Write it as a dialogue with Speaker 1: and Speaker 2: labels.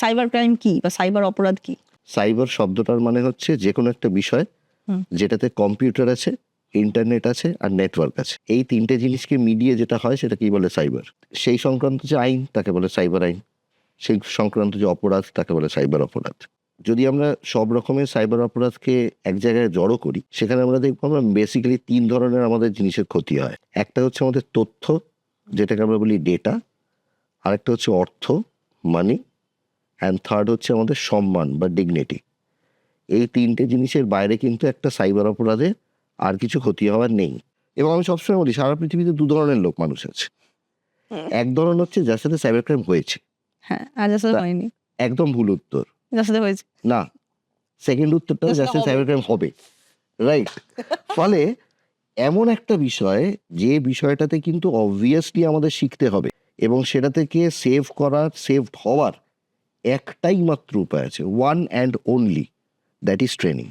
Speaker 1: Cyber crime কি বা cyber অপরাধ কি?
Speaker 2: সাইবার শব্দটার মানে হচ্ছে যে কোনো একটা বিষয় যেটাতে কম্পিউটার আছে, ইন্টারনেট আছে আর নেটওয়ার্ক আছে। এই তিনটে জিনিসকে মিডিয়ে যেটা হয় সেটা কি বলে সাইবার। সেই সংক্রান্ত যে আইন তাকে বলে সাইবার আইন, সেই সংক্রান্ত যে অপরাধ তাকে বলে সাইবার অপরাধ। যদি আমরা সব রকমের সাইবার অপরাধকে এক জায়গায় জড়ো করি, সেখানে আমরা দেখবো আমরা বেসিক্যালি 3 ধরনের আমাদের জিনিসের ক্ষতি হয়। একটা হচ্ছে আমাদের তথ্য, যেটাকে আমরা বলি ডেটা, আরেকটা হচ্ছে অর্থ, মানি, অ্যান্ড থার্ড হচ্ছে আমাদের সম্মান বা ডিগনিটি। এই তিনটে জিনিসের বাইরে কিন্তু একটা সাইবার অপরাধে আর কিছু ক্ষতি হওয়ার নেই। এবং আমি সবসময় বলি সারা পৃথিবীতে 2 ধরনের লোক মানুষ আছে। এক ধরন হচ্ছে যার সাথে সাইবার ক্রাইম হয়েছে,
Speaker 1: হ্যাঁ, আর যার সাথে হয়নি।
Speaker 2: একদম ভুল উত্তর।
Speaker 1: যার সাথে হয়েছে
Speaker 2: না, সেকেন্ড উত্তরটা যার সাথে সাইবার ক্রাইম হবে, রাইট? ফলে এমন একটা বিষয় যে বিষয়টাতে কিন্তু অবভিয়াসলি আমাদের শিখতে হবে এবং সেটা থেকে সেভ করার, সেভ হওয়ার একটাই মাত্র উপায় আছে, one and only, that is training.